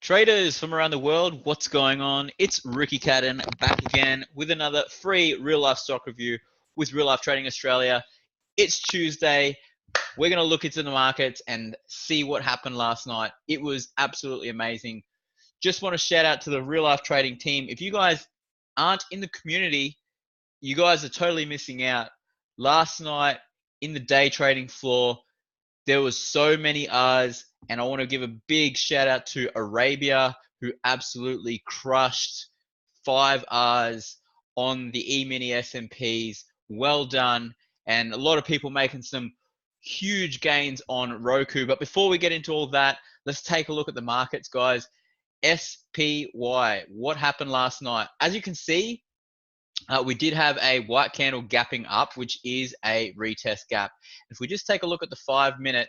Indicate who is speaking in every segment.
Speaker 1: Traders from around the world, what's going on? It's Ricky Cadan back again with another free real life stock review with Real Life Trading Australia. It's Tuesday. We're going to look into the markets and see what happened last night. It was absolutely amazing. Just want to shout out to the Real Life Trading team. If you guys aren't in the community, you guys are totally missing out. Last night in the day trading floor, there was so many R's, and I want to give a big shout out to Arabia, who absolutely crushed 5 R's on the E-mini S&Ps. Well done. And a lot of people making some huge gains on Roku. But before we get into all that, let's take a look at the markets, guys. SPY, what happened last night? As you can see, we did have a white candle gapping up, which is a retest gap. If we just take a look at the 5-minute,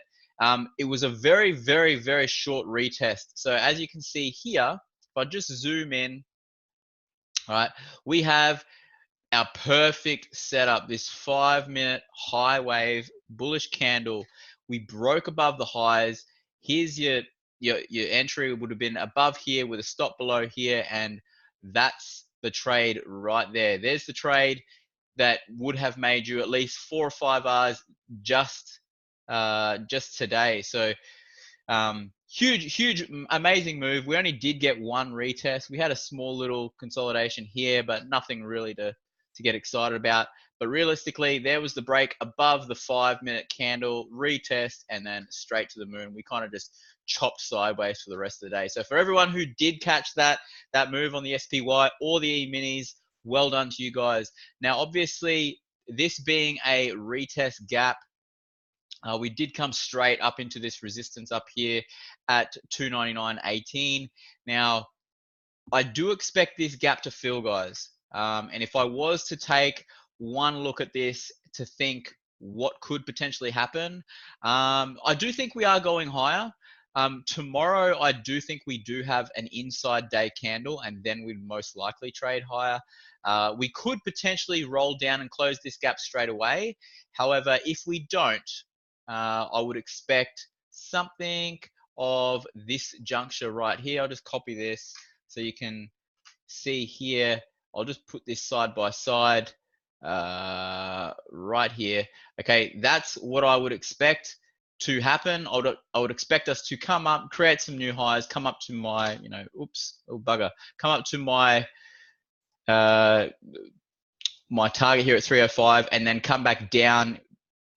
Speaker 1: it was a very, very, very short retest. So as you can see here, if I just zoom in, all right, we have our perfect setup, this 5-minute high wave bullish candle. We broke above the highs. Here's your entry would have been above here with a stop below here, and that's the trade right there. There's the trade that would have made you at least 4 or 5 R's just today. So huge, amazing move. We only did get one retest. We had a small little consolidation here, but nothing really to get excited about. But realistically, there was the break above the 5-minute candle, retest, and then straight to the moon. We kind of just chopped sideways for the rest of the day. So for everyone who did catch that move on the SPY or the E-minis, well done to you guys. Now, obviously, this being a retest gap, we did come straight up into this resistance up here at 299.18. Now, I do expect this gap to fill, guys. And if I was to take one look at this to think what could potentially happen, I do think we are going higher. Tomorrow, I do think we do have an inside day candle, and then we'd most likely trade higher. We could potentially roll down and close this gap straight away. However, if we don't, I would expect something of this juncture right here. I'll just copy this so you can see here. I'll just put this side by side right here. Okay, that's what I would expect to happen. I would expect us to come up, create some new highs, come up to my, come up to my my target here at 305, and then come back down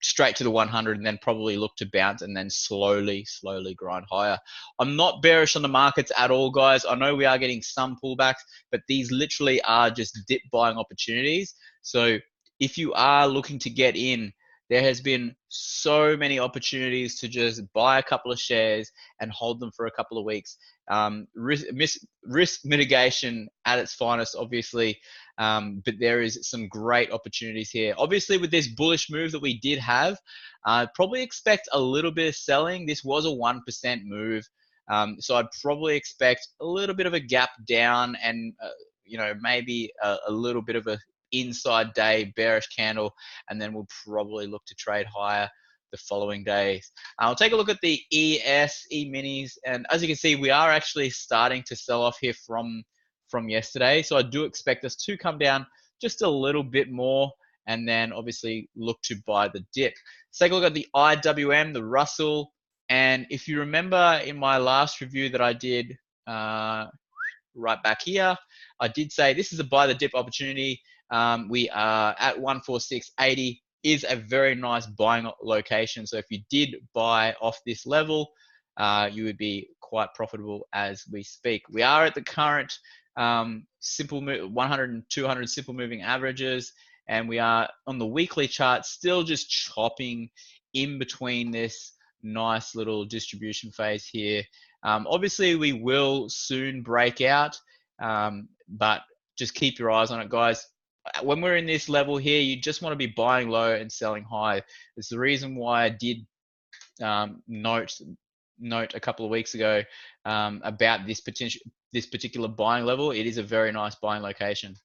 Speaker 1: straight to the 100, and then probably look to bounce and then slowly grind higher. I'm not bearish on the markets at all, guys. I know we are getting some pullbacks, but these literally are just dip buying opportunities. So if you are looking to get in, there has been so many opportunities to just buy a couple of shares and hold them for a couple of weeks. Risk mitigation at its finest, obviously, but there is some great opportunities here. Obviously, with this bullish move that we did have, probably expect a little bit of selling. This was a 1% move, so I'd probably expect a little bit of a gap down, and maybe a little bit of a inside day bearish candle, and then we'll probably look to trade higher the following days. I'll take a look at the E-minis, and as you can see, we are actually starting to sell off here from yesterday. So I do expect us to come down just a little bit more, and then obviously look to buy the dip. Let's take a look at the IWM, the Russell. And if you remember in my last review that I did right back here, I did say this is a buy the dip opportunity. We are at 146.80, is a very nice buying location. So if you did buy off this level, you would be quite profitable as we speak. We are at the current 100 and 200 simple moving averages, and we are on the weekly chart still just chopping in between this nice little distribution phase here. Obviously, we will soon break out, but just keep your eyes on it, guys. When we're in this level here, you just want to be buying low and selling high. It's the reason why I did note a couple of weeks ago about this particular buying level. It is a very nice buying location.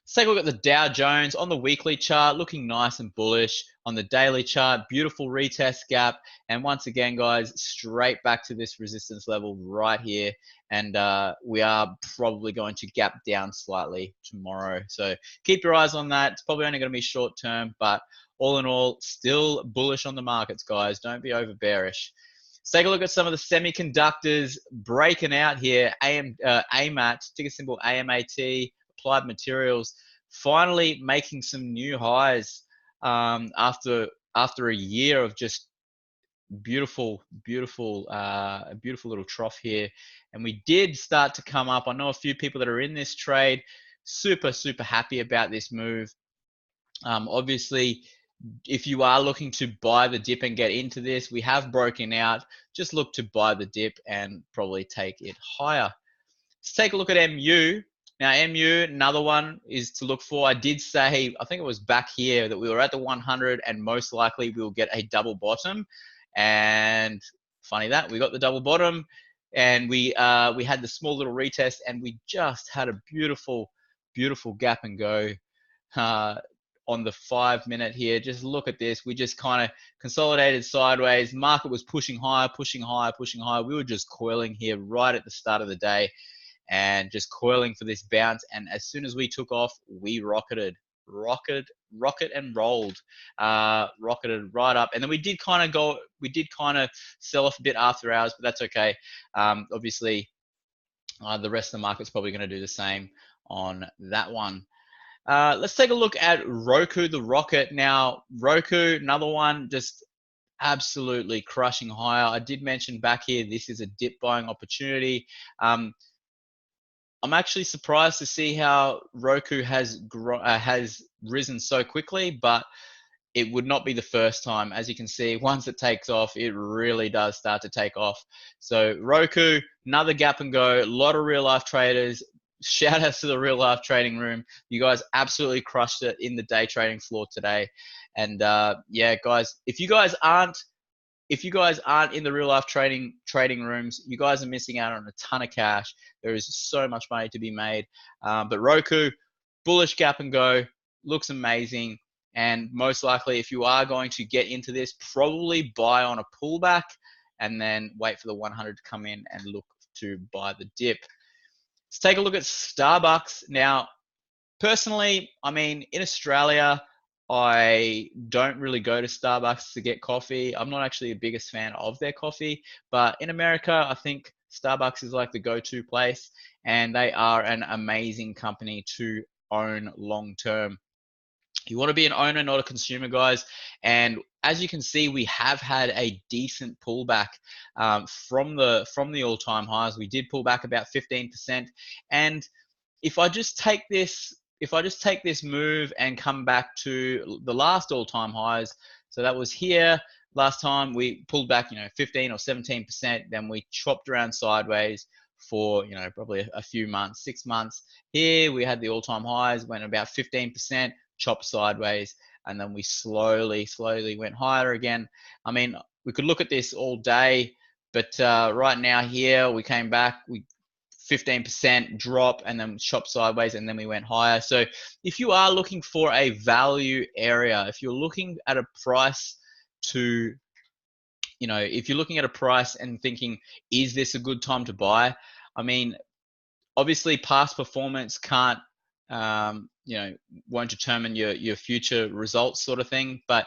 Speaker 1: Let's take a look at the Dow Jones on the weekly chart, looking nice and bullish. On the daily chart, beautiful retest gap. And once again, guys, straight back to this resistance level right here. And we are probably going to gap down slightly tomorrow. So keep your eyes on that. It's probably only going to be short term, but all in all, still bullish on the markets, guys. Don't be over bearish. Let's take a look at some of the semiconductors breaking out here. AMAT, ticker symbol AMAT, Applied Materials, finally making some new highs after a year of just beautiful little trough here. And we did start to come up. I know a few people that are in this trade, super happy about this move. Obviously, if you are looking to buy the dip and get into this, we have broken out. Just look to buy the dip and probably take it higher. Let's take a look at MU. Now, MU, another one is to look for. I did say, I think it was back here, that we were at the 100 and most likely we'll get a double bottom. And funny that, we got the double bottom and we had the small little retest and we just had a beautiful gap and go on the 5 minute here. Just look at this. We just kind of consolidated sideways. Market was pushing higher. We were just coiling here right at the start of the day and just coiling for this bounce. And as soon as we took off, we rocketed and rolled, rocketed right up. And then we did kind of sell off a bit after hours, but that's okay. Obviously, the rest of the market's probably going to do the same on that one. Let's take a look at Roku, the rocket. Now, Roku, another one, just absolutely crushing higher. I did mention back here, this is a dip buying opportunity. I'm actually surprised to see how Roku has risen so quickly, but it would not be the first time. As you can see, once it takes off, it really does start to take off. So Roku, another gap and go. A lot of real life traders. Shout out to the real life trading room. You guys absolutely crushed it in the day trading floor today. And yeah, guys, if you guys aren't in the real life trading rooms, you guys are missing out on a ton of cash. There is so much money to be made. But Roku, bullish gap and go, looks amazing. And most likely, if you are going to get into this, probably buy on a pullback and then wait for the 100 to come in and look to buy the dip. Let's take a look at Starbucks. Now, personally, I mean, in Australia, I don't really go to Starbucks to get coffee. I'm not actually the biggest fan of their coffee, but in America, I think Starbucks is like the go-to place, and they are an amazing company to own long-term. You want to be an owner, not a consumer, guys. And as you can see, we have had a decent pullback from the all-time highs. We did pull back about 15%, and if I just take this move and come back to the last all-time highs, so that was here last time we pulled back, 15 or 17%, then we chopped around sideways for, probably a few months, 6 months. Here we had the all-time highs, went about 15%, chopped sideways, and then we slowly went higher again. I mean, we could look at this all day, but right now here we came back, we 15% drop and then shop sideways and then we went higher. So if you are looking for a value area, if you're looking at a price to, if you're looking at a price and thinking, is this a good time to buy? I mean, obviously past performance can't, won't determine your future results sort of thing. But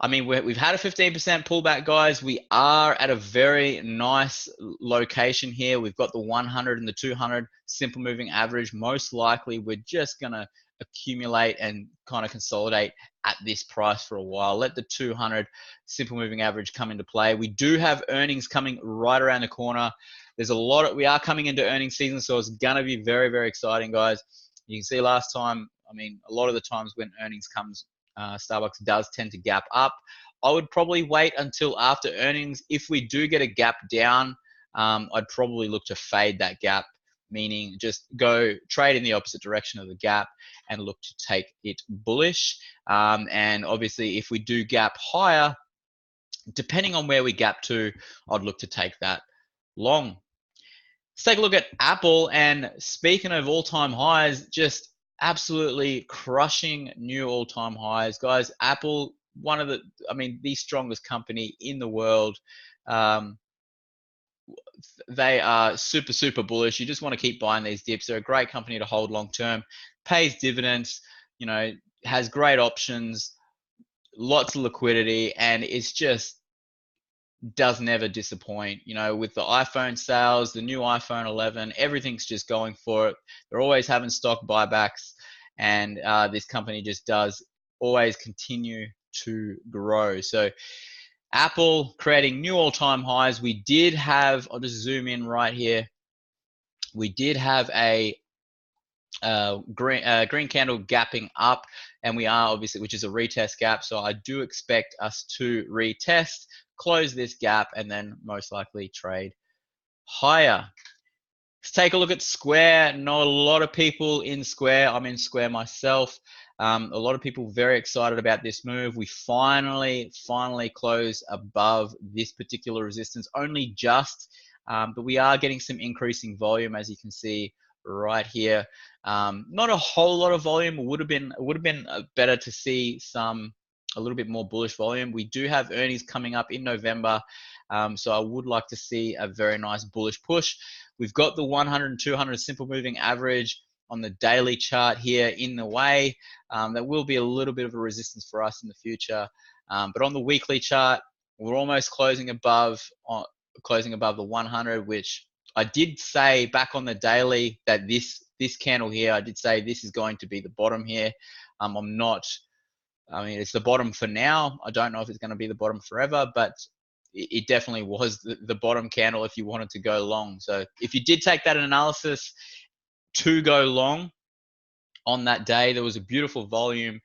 Speaker 1: I mean, we've had a 15% pullback, guys. We are at a very nice location here. We've got the 100 and the 200 simple moving average. Most likely, we're just going to accumulate and kind of consolidate at this price for a while. Let the 200 simple moving average come into play. We do have earnings coming right around the corner. There's we are coming into earnings season, so it's going to be very, very exciting, guys. You can see last time, I mean, a lot of the times when earnings comes, Starbucks does tend to gap up. I would probably wait until after earnings. If we do get a gap down, I'd probably look to fade that gap, meaning just go trade in the opposite direction of the gap and look to take it bullish. And obviously, if we do gap higher, depending on where we gap to, I'd look to take that long. Let's take a look at Apple. And speaking of all-time highs, just absolutely crushing new all-time highs, guys. Apple, one of the strongest company in the world. Um, they are super, super bullish. You just want to keep buying these dips. They're a great company to hold long term, pays dividends, you know, has great options, lots of liquidity, and it's just does never disappoint. You know, with the iPhone sales, the new iPhone 11, everything's just going for it. They're always having stock buybacks, and this company just does always continue to grow. So Apple creating new all-time highs. We did have, I'll just zoom in right here. We did have a green candle gapping up, and we are obviously, which is a retest gap. So I do expect us to retest, close this gap, and then most likely trade higher. Let's take a look at Square. Not a lot of people in Square. I'm in Square myself. A lot of people very excited about this move. We finally closed above this particular resistance, only just, but we are getting some increasing volume, as you can see right here. Not a whole lot of volume. It would have been better to see a little bit more bullish volume. We do have earnings coming up in November, so I would like to see a very nice bullish push. We've got the 100 and 200 simple moving average on the daily chart here in the way. That will be a little bit of a resistance for us in the future. But on the weekly chart, we're almost closing above the 100, which I did say back on the daily that this candle here, I did say this is going to be the bottom here. It's the bottom for now. I don't know if it's going to be the bottom forever, but it definitely was the bottom candle if you wanted to go long. So if you did take that analysis to go long on that day, there was a beautiful volume.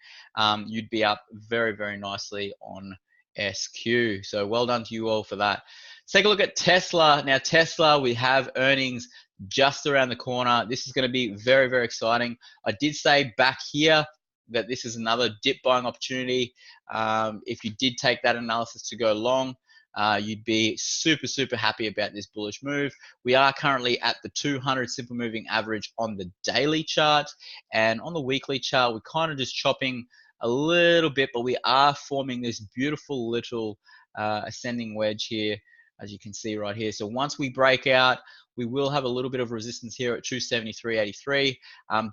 Speaker 1: You'd be up very, very nicely on SQ. So well done to you all for that. Let's take a look at Tesla. Now, Tesla, we have earnings just around the corner. This is going to be very, very exciting. I did say back here that this is another dip buying opportunity. If you did take that analysis to go long, you'd be super, super happy about this bullish move. We are currently at the 200 simple moving average on the daily chart, and on the weekly chart, we're kind of just chopping a little bit, but we are forming this beautiful little ascending wedge here, as you can see right here. So once we break out, we will have a little bit of resistance here at 273.83,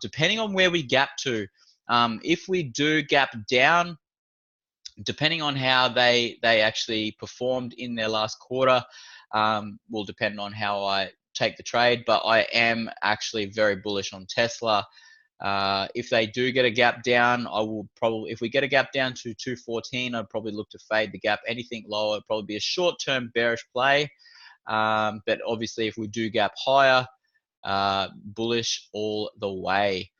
Speaker 1: depending on where we gap to. If we do gap down, depending on how they actually performed in their last quarter, will depend on how I take the trade. But I am actually very bullish on Tesla. If they do get a gap down, I will probably, if we get a gap down to 214, I'd probably look to fade the gap. Anything lower would probably be a short-term bearish play. But obviously, if we do gap higher, bullish all the way.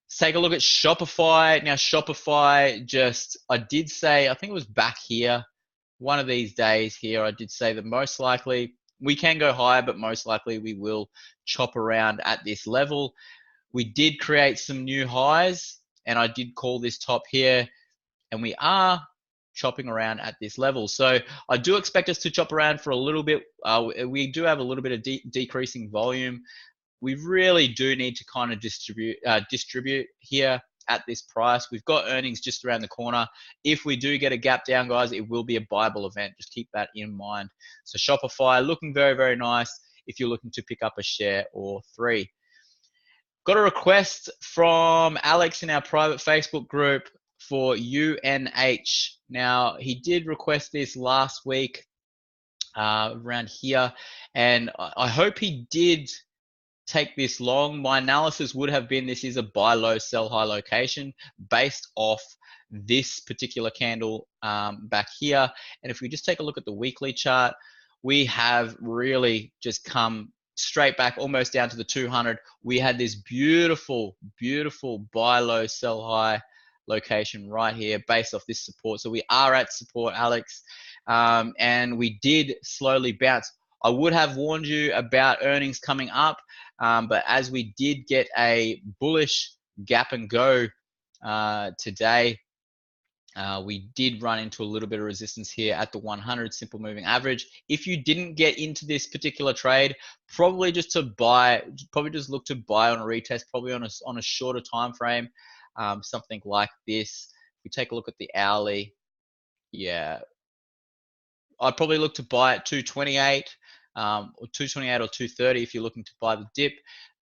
Speaker 1: Let's take a look at Shopify. Now, Shopify I did say, I think it was back here, one of these days here, I did say that most likely we can go higher, but most likely we will chop around at this level. We did create some new highs, and I did call this top here, and we are chopping around at this level. So I do expect us to chop around for a little bit. We do have a little bit of decreasing volume. We really do need to kind of distribute here at this price. We've got earnings just around the corner. If we do get a gap down, guys, it will be a buyable event. Just keep that in mind. So Shopify looking very, very nice if you're looking to pick up a share or three. Got a request from Alex in our private Facebook group for UNH. Now, he did request this last week around here, and I hope he did take this long. My analysis would have been this is a buy low, sell high location based off this particular candle back here. And if we just take a look at the weekly chart, we have really just come straight back almost down to the 200. We had this beautiful, beautiful buy low, sell high location right here based off this support. So we are at support, Alex, and we did slowly bounce. I would have warned you about earnings coming up, but as we did get a bullish gap and go today, We did run into a little bit of resistance here at the 100 simple moving average. If you didn't get into this particular trade, probably just to buy, probably just look to buy on a retest, probably on a shorter time frame, something like this. If we take a look at the hourly, yeah, I'd probably look to buy at 228, or 228 or 230 if you're looking to buy the dip.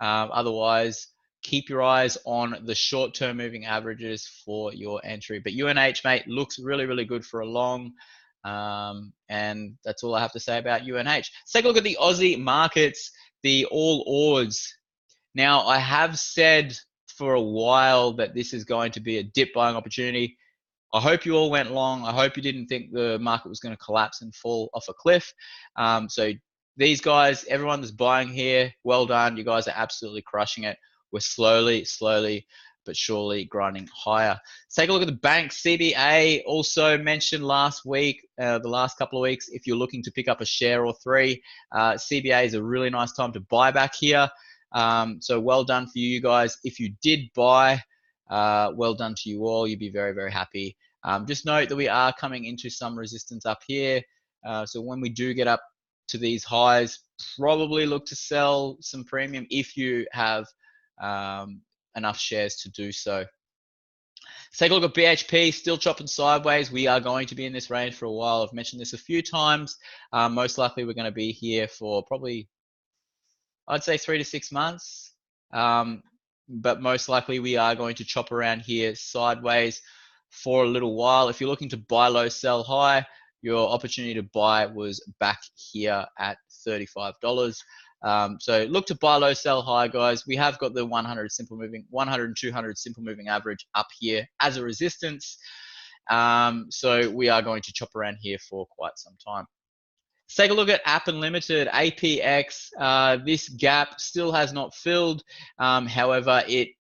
Speaker 1: Otherwise, keep your eyes on the short-term moving averages for your entry. But UNH, mate, looks really, really good for a long. And that's all I have to say about UNH. Let's take a look at the Aussie markets, the all odds. Now, I have said for a while that this is going to be a dip buying opportunity. I hope you all went long. I hope you didn't think the market was going to collapse and fall off a cliff. So these guys, everyone that's buying here, well done. You guys are absolutely crushing it. We're slowly but surely grinding higher. Let's take a look at the banks. CBA also mentioned last week, the last couple of weeks, if you're looking to pick up a share or three, CBA is a really nice time to buy back here. So well done for you guys. If you did buy, well done to you all. You'd be very, very happy. Just note that we are coming into some resistance up here. So when we do get up to these highs, probably look to sell some premium if you have enough shares to do so. Let's take a look at BHP, still chopping sideways. We are going to be in this range for a while. I've mentioned this a few times. Most likely we're going to be here for probably, I'd say 3 to 6 months. But most likely we are going to chop around here sideways for a little while. If you're looking to buy low, sell high, your opportunity to buy was back here at $35. So look to buy low, sell high, guys. We have got the 100 and 200 simple moving average up here as a resistance. So we are going to chop around here for quite some time. Let's take a look at App Unlimited, APX. This gap still has not filled. However, it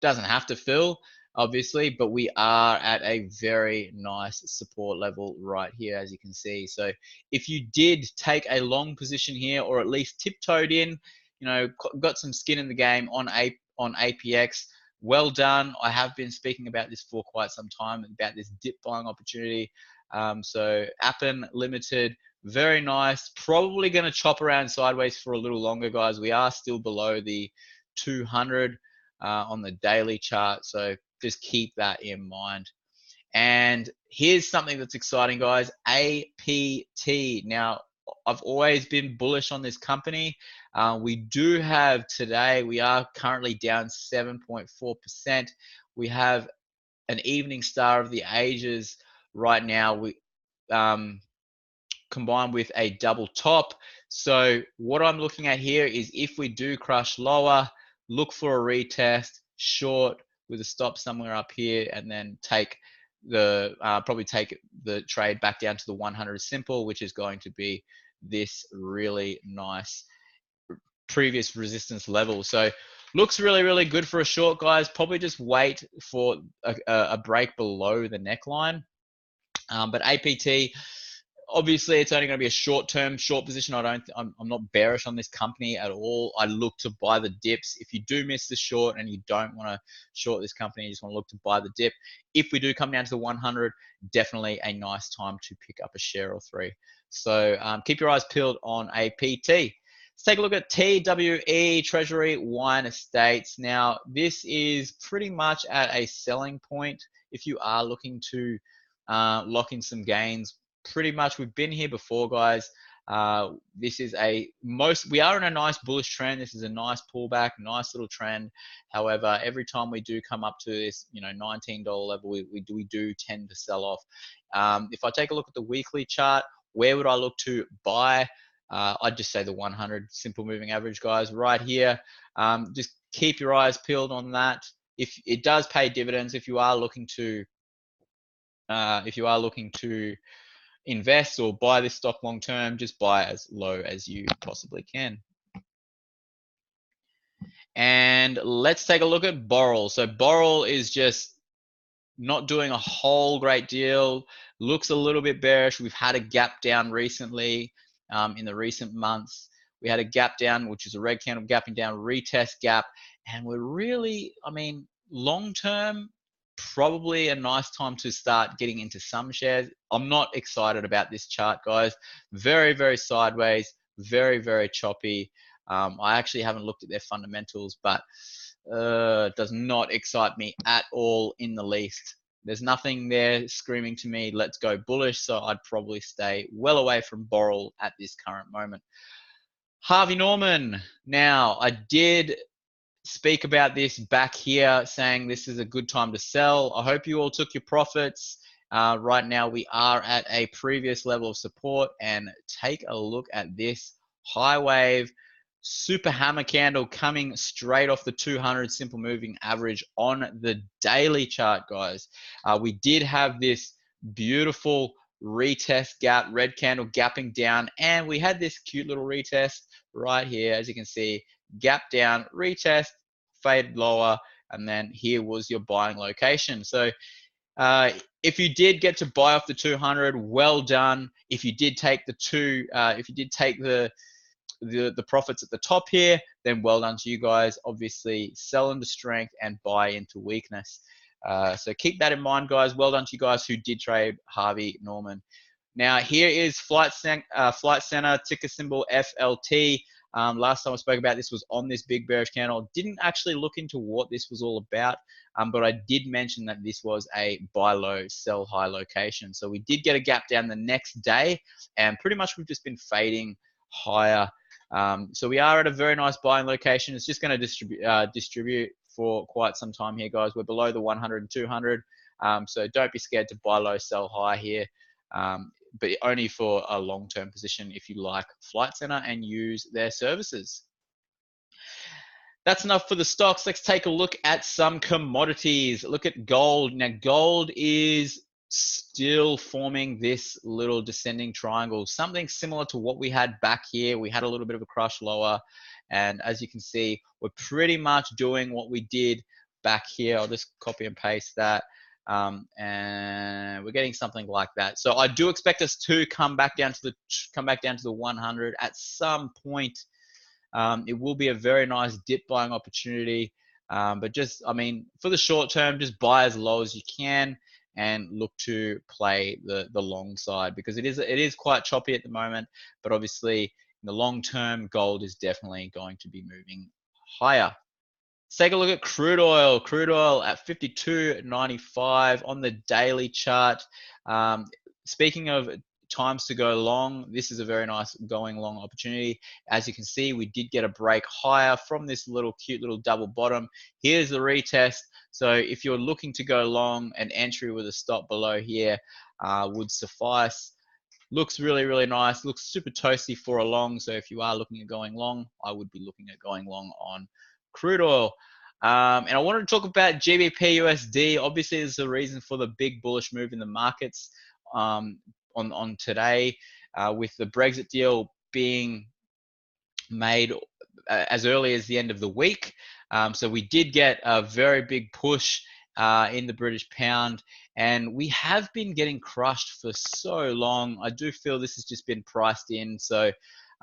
Speaker 1: doesn't have to fill, obviously, but we are at a very nice support level right here, as you can see. So if you did take a long position here, or at least tiptoed in, you know, got some skin in the game on APX, well done. I have been speaking about this for quite some time, about this dip buying opportunity. So Appen Limited, very nice. Probably going to chop around sideways for a little longer, guys. We are still below the 200 on the daily chart, so just keep that in mind. And here's something that's exciting, guys. APT. Now, I've always been bullish on this company. We do have today, we are currently down 7.4%. We have an evening star of the ages right now. We combined with a double top. So what I'm looking at here is if we do crush lower, look for a retest, short with a stop somewhere up here, and then take the probably take the trade back down to the 100 simple, which is going to be this really nice previous resistance level. So looks really, really good for a short, guys. Probably just wait for a break below the neckline. But APT, obviously, it's only going to be a short-term, short position. I'm not bearish on this company at all. I look to buy the dips. If you do miss the short and you don't want to short this company, you just want to look to buy the dip. If we do come down to the 100, definitely a nice time to pick up a share or three. So keep your eyes peeled on APT. Let's take a look at TWE, Treasury Wine Estates. Now, this is pretty much at a selling point if you are looking to lock in some gains. Pretty much, we've been here before, guys. This is we are in a nice bullish trend. This is a nice pullback, nice little trend. However, every time we do come up to this, $19 level, we do tend to sell off. If I take a look at the weekly chart, where would I look to buy? I'd just say the 100 simple moving average, guys, right here. Just keep your eyes peeled on that. If it does pay dividends, if you are looking to invest or buy this stock long term, just buy as low as you possibly can. And let's take a look at Boral. So Boral is just not doing a whole great deal. Looks a little bit bearish. We've had a gap down recently in the recent months. We had a gap down, which is a red candle gapping down, retest gap. And we're really, long term, probably a nice time to start getting into some shares. I'm not excited about this chart, guys. Very, very sideways, very, very choppy. I actually haven't looked at their fundamentals, but it does not excite me at all in the least. There's nothing there screaming to me, let's go bullish. So I'd probably stay well away from Boral at this current moment. Harvey Norman. Now, I did speak about this back here, saying this is a good time to sell. I hope you all took your profits. Right now, we are at a previous level of support, and take a look at this high wave super hammer candle coming straight off the 200 simple moving average on the daily chart, guys. We did have this beautiful retest gap, red candle gapping down, and we had this cute little retest right here, as you can see, gap down, retest, faded lower, and then here was your buying location. So if you did get to buy off the 200, well done. If you did take the profits at the top here, then well done to you guys. Obviously, sell into strength and buy into weakness. So keep that in mind, guys. Well done to you guys who did trade Harvey Norman. Now, here is Flight Center, ticker symbol FLT. Last time I spoke about this was on this big bearish candle. Didn't actually look into what this was all about, but I did mention that this was a buy low, sell high location. So we did get a gap down the next day, and pretty much we've just been fading higher. So we are at a very nice buying location. It's just going to distribute for quite some time here, guys. We're below the 100 and 200. So don't be scared to buy low, sell high here. But only for a long-term position if you like Flight Center and use their services. That's enough for the stocks. Let's take a look at some commodities. Look at gold. Now, gold is still forming this little descending triangle, something similar to what we had back here. We had a little bit of a crush lower, and as you can see, we're pretty much doing what we did back here. I'll just copy and paste that. And we're getting something like that. So I do expect us to come back down to the 100 at some point. It will be a very nice dip buying opportunity, but just, I mean, for the short term, just buy as low as you can and look to play the long side, because it is quite choppy at the moment. But obviously, in the long term, gold is definitely going to be moving higher. Let's take a look at crude oil. Crude oil at 52.95 on the daily chart. Speaking of times to go long, this is a very nice going long opportunity. As you can see, we did get a break higher from this cute little double bottom. Here's the retest. So if you're looking to go long, an entry with a stop below here would suffice. Looks really, really nice. Looks super toasty for a long. So if you are looking at going long, I would be looking at going long on crude oil. And I wanted to talk about GBP USD. Obviously, there's a reason for the big bullish move in the markets on today, with the Brexit deal being made as early as the end of the week. So we did get a very big push in the British pound, and we have been getting crushed for so long. I do feel this has just been priced in. So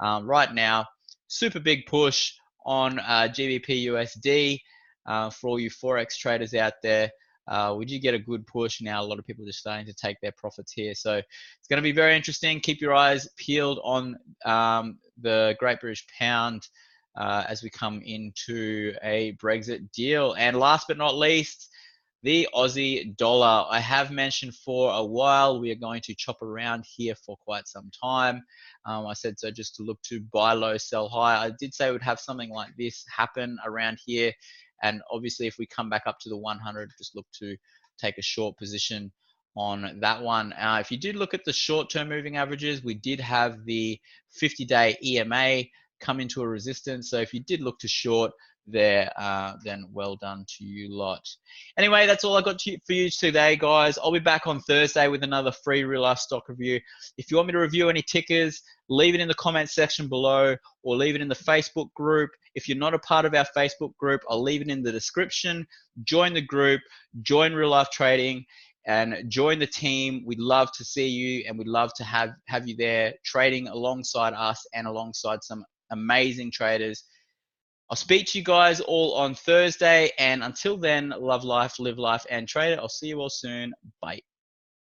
Speaker 1: right now, super big push on GBP USD for all you forex traders out there. We did get a good push. Now a lot of people are just starting to take their profits here. So it's going to be very interesting. Keep your eyes peeled on the Great British Pound as we come into a Brexit deal. And last but not least, the Aussie dollar. I have mentioned for a while we are going to chop around here for quite some time. I said so just to look to buy low, sell high. I did say we'd have something like this happen around here. And obviously, if we come back up to the 100, just look to take a short position on that one. If you did look at the short-term moving averages, we did have the 50-day EMA come into a resistance. So if you did look to short there, then well done to you lot. Anyway, that's all I got for you today, guys. I'll be back on Thursday with another free real life stock review. If you want me to review any tickers, leave it in the comment section below, or leave it in the Facebook group. If you're not a part of our Facebook group, I'll leave it in the description. Join the group, join Real Life Trading, and join the team. We'd love to see you, and we'd love to have you there trading alongside us and alongside some amazing traders. I'll speak to you guys all on Thursday. And until then, love life, live life, and trade it. I'll see you all soon. Bye.